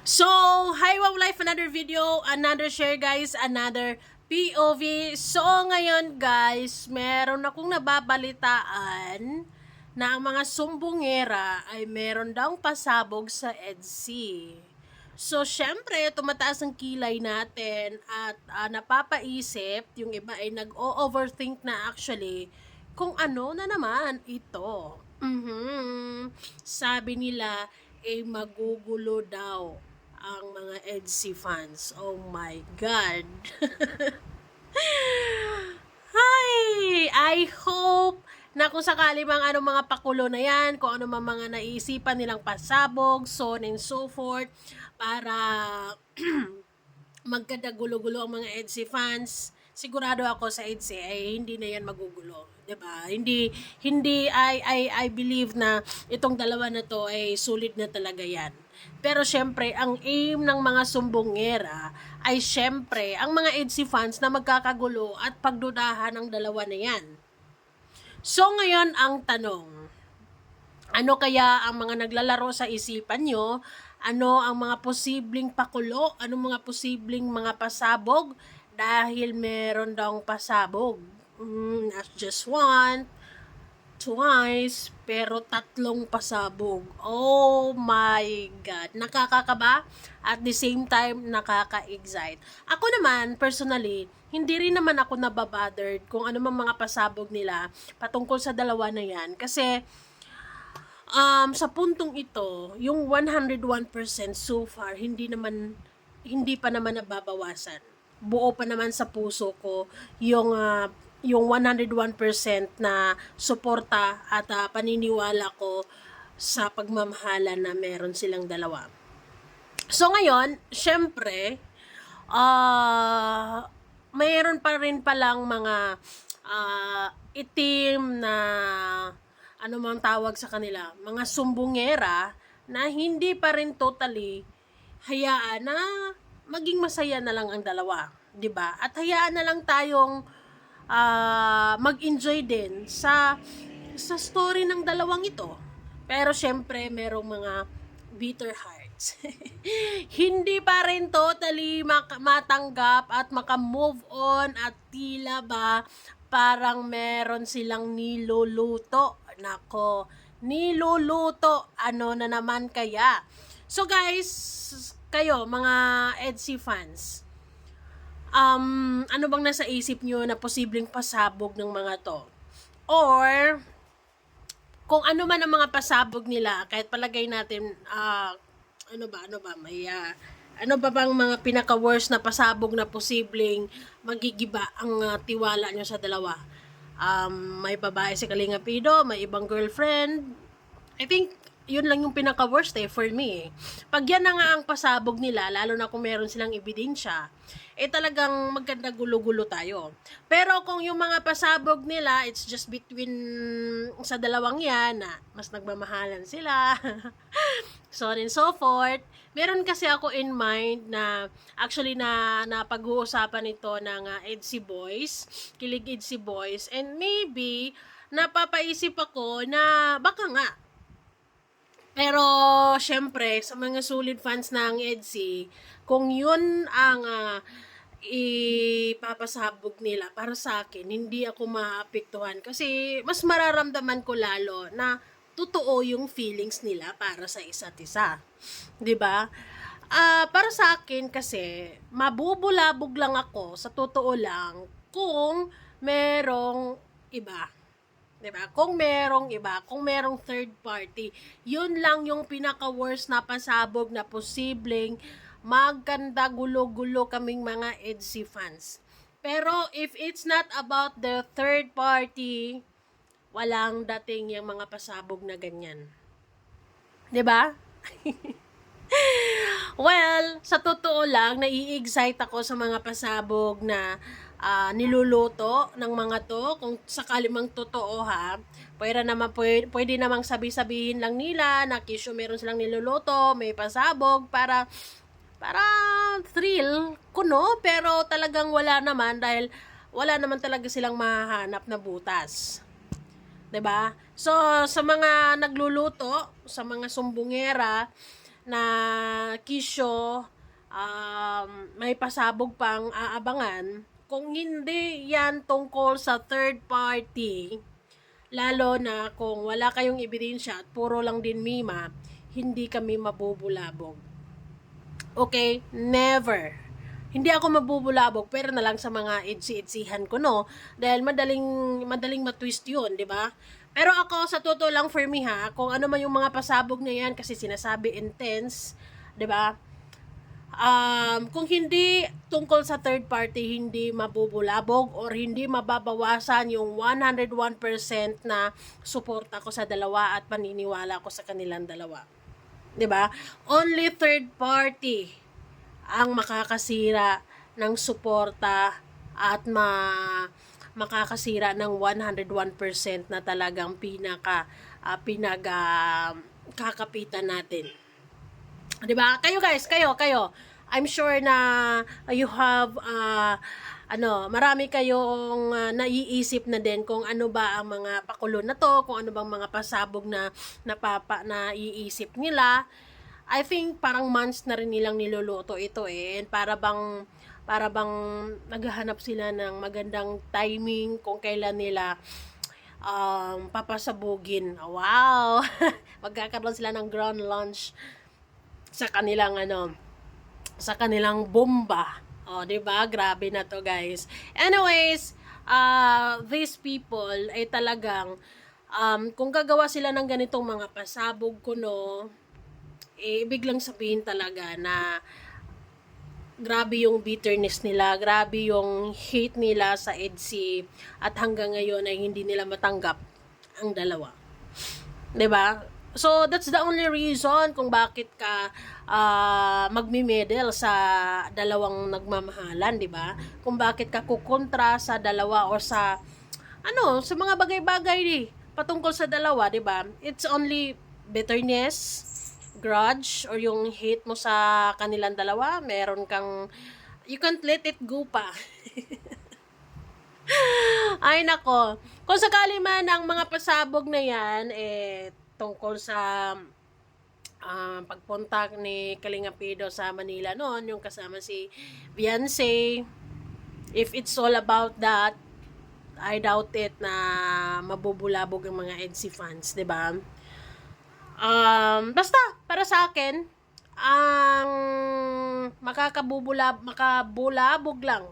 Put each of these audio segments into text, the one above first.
So, hi Wow Life, another video, another share guys, another POV. So, ngayon guys, meron akong nababalitaan na ang mga sumbongera ay meron daw pasabog sa EDSA. So, syempre, tumataas ang kilay natin at napapaisip, yung iba ay nag-o-overthink na actually kung ano na naman ito. Sabi nila, magugulo daw ang mga EDSA fans. Oh my God. Hi! I hope na kung sakali mang mga pakulo na yan, kung ano mang mga naisipan nilang pasabog, so on and so forth, para magkadagulo-gulo ang mga EDSA fans, sigurado ako sa EDSA ay hindi na yan magugulo, 'di ba? Hindi I believe na itong dalawa na to ay sulit na talaga yan. Pero syempre, ang aim ng mga sumbongera ay syempre ang mga EDSA fans na magkakagulo at pagdudahan ng dalawa na yan. So ngayon ang tanong, ano kaya ang mga naglalaro sa isipan nyo? Ano ang mga posibleng pakulo? Ano mga posibleng mga pasabog? Dahil meron daw pasabog. Not just one, twice, pero 3 pasabog. Oh my God. Nakakakaba? At the same time, nakaka-excite. Ako naman, personally, hindi rin naman ako nababothered kung ano mang mga pasabog nila patungkol sa dalawa na yan. Kasi, sa puntong ito, yung 101% so far, hindi pa naman nababawasan. Buo pa naman sa puso ko yung 101% na suporta at paniniwala ko sa pagmamahala na meron silang dalawa. So ngayon, syempre, mayroon pa rin palang mga itim na ano mang tawag sa kanila, mga sumbongera na hindi pa rin totally hayaan na maging masaya na lang ang dalawa, 'di ba? At hayaan na lang tayong mag-enjoy din sa story ng dalawang ito. Pero syempre, merong mga bitter hearts. Hindi pa rin totally matanggap at maka-move on at tila ba parang meron silang niluluto. Nako, niluluto. Ano na naman kaya? So guys, kayo mga EDSA fans, ano bang nasa isip nyo na posibleng pasabog ng mga to? Or, kung ano man ang mga pasabog nila, kahit palagay natin, ano ba, may, ano ba bang mga pinaka-worst na pasabog na posibleng magigiba ang tiwala nyo sa dalawa? May babae si Kalinga Pido, may ibang girlfriend. I think, yun lang yung pinaka-worst for me. Pag yan na nga ang pasabog nila, lalo na kung meron silang ebidensya, talagang maganda gulo-gulo tayo. Pero kung yung mga pasabog nila, it's just between sa dalawang yan, na mas nagmamahalan sila, so on and so forth. Meron kasi ako in mind na actually na pag-uusapan ito ng EDSA Boys, Kilig EDSA Boys, and maybe napapaisip ako na baka nga. Pero syempre sa mga solid fans ng EDSA, kung yun ang ipapasabog nila, para sa akin hindi ako maapektuhan kasi mas mararamdaman ko lalo na totoo yung feelings nila para sa isa't isa. 'Di ba? Para sa akin kasi mabubulabog lang ako sa totoo lang kung merong iba. 'Di ba? Kung merong iba, kung merong third party, 'yun lang yung pinaka-worst na pasabog na posibleng magkanda gulo-gulo kaming mga EDSA fans. Pero if it's not about the third party, walang dating yung mga pasabog na ganyan. 'Di ba? Well, sa totoo lang, nai-excite ako sa mga pasabog na niluluto ng mga to. Kung sakali mang totoo ha, pwede namang sabi-sabihin lang nila na kisyo meron silang niluluto, may pasabog para thrill kuno, pero talagang wala naman dahil wala naman talaga silang mahahanap na butas. 'Di ba? So, sa mga nagluluto, sa mga sumbongera na Kisyo, may pasabog pang aabangan. Kung hindi yan tungkol sa third party, lalo na kung wala kayong ebidensya at puro lang din mima, hindi kami mabubulabog. Okay? Never. Hindi ako mabubulabog, pero na lang sa mga edsi-edzihan ko, no? Dahil madaling matwist yun, di ba? Pero ako, sa totoo lang for me ha, kung ano man yung mga pasabog na yan, kasi sinasabi intense, di ba? Kung hindi tungkol sa third party, hindi mabubulabog or hindi mababawasan yung 101% na suporta ko sa dalawa at paniniwala ko sa kanilang dalawa. 'Di ba? Only third party ang makakasira ng suporta at makakasira ng 101% na talagang kakapitan natin. 'Di ba? Kayo guys, kayo. I'm sure na you have marami kayong naiisip na din kung ano ba ang mga pakulo na to, kung ano bang mga pasabog na naiisip nila. I think parang months na rin nilang niluluto ito and para bang naghahanap sila ng magandang timing kung kailan nila papasabugin. Wow! Magkakaroon sila ng grand lunch sa kanilang bomba. Oh, 'di ba? Grabe na to, guys. Anyways, these people ay talagang kung gagawa sila ng ganitong mga pasabog kuno, ibig lang sabihin talaga na grabe yung bitterness nila, grabe yung hate nila sa EDSI at hanggang ngayon ay hindi nila matanggap ang dalawa. 'Di ba? So that's the only reason kung bakit ka magmi-medal sa dalawang nagmamahalan, 'di ba? Kung bakit ka kukontra sa dalawa or sa sa mga bagay-bagay patungkol sa dalawa, 'di ba? It's only bitterness, grudge, or yung hate mo sa kanilang dalawa, you can't let it go pa. Ay nako, kung sakali man ang mga pasabog na yan, tungkol sa pagpunta ni Kalinga Pido sa Manila noon, yung kasama si Beyonce, if it's all about that, I doubt it na mabubulabog ang mga EDSI fans, 'di ba? Basta, para sa akin, ang makabulabog lang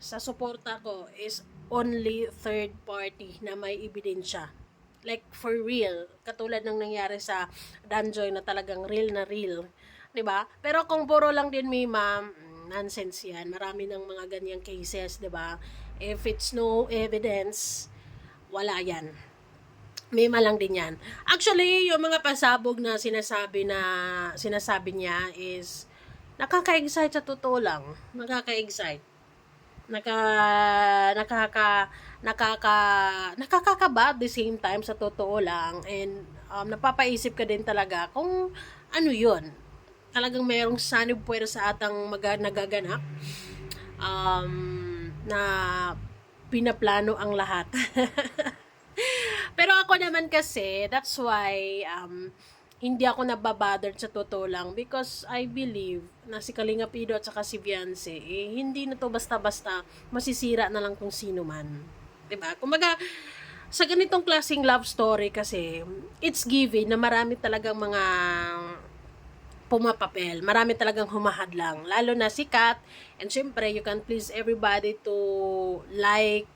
sa suporta ko is only third party na may ebidensya. Like, for real. Katulad ng nangyari sa Danjoy na talagang real na real. 'Di ba? Pero kung puro lang din may nonsense yan. Marami ng mga ganyang cases, 'di ba? If it's no evidence, wala yan. May malang din yan. Actually, yung mga pasabog na sinasabi niya is nakaka-excite sa totoo lang. Nakaka-excite. Nakakakaba at the same time sa totoo lang, and napapaisip ka din talaga kung ano yun. Talagang mayroong sanib puwersa atang nagaganap na pinaplano ang lahat. Pero ako naman kasi, that's why hindi ako nababothered sa totoo lang, because I believe na si Kalinga Pido at saka si Beyonce, hindi na to basta-basta masisira na lang kung sino man. 'Di ba? Kumbaga, sa ganitong klaseng love story kasi, it's given na marami talagang mga pumapapel. Marami talagang humahadlang. Lalo na sikat. And syempre, you can please everybody to like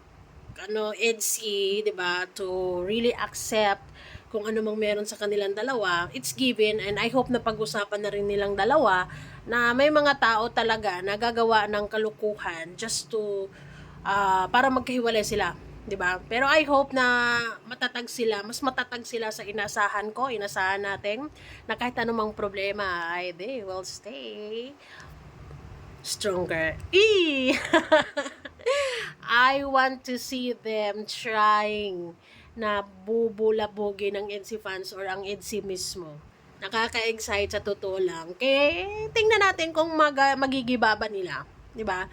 EDSI, 'di ba? To really accept kung ano mang meron sa kanilang dalawa. It's given, and I hope na pag-usapan na rin nilang dalawa na may mga tao talaga na gagawa ng kalukuhan just to para magkahiwalay sila, 'di ba? Pero I hope na mas matatag sila sa inasahan natin na kahit anumang problema ay they will stay stronger. I want to see them trying na bubulabogin ng EDSI fans or ang EDSI mismo. Nakaka-excite sa totoo lang. Kaya tingnan natin kung magigibaba nila, 'di ba?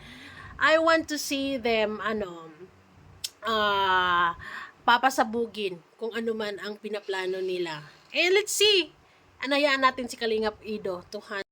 I want to see them papasabugin kung ano man ang pinaplano nila. And let's see. Anayaan natin si Kalingap Ido to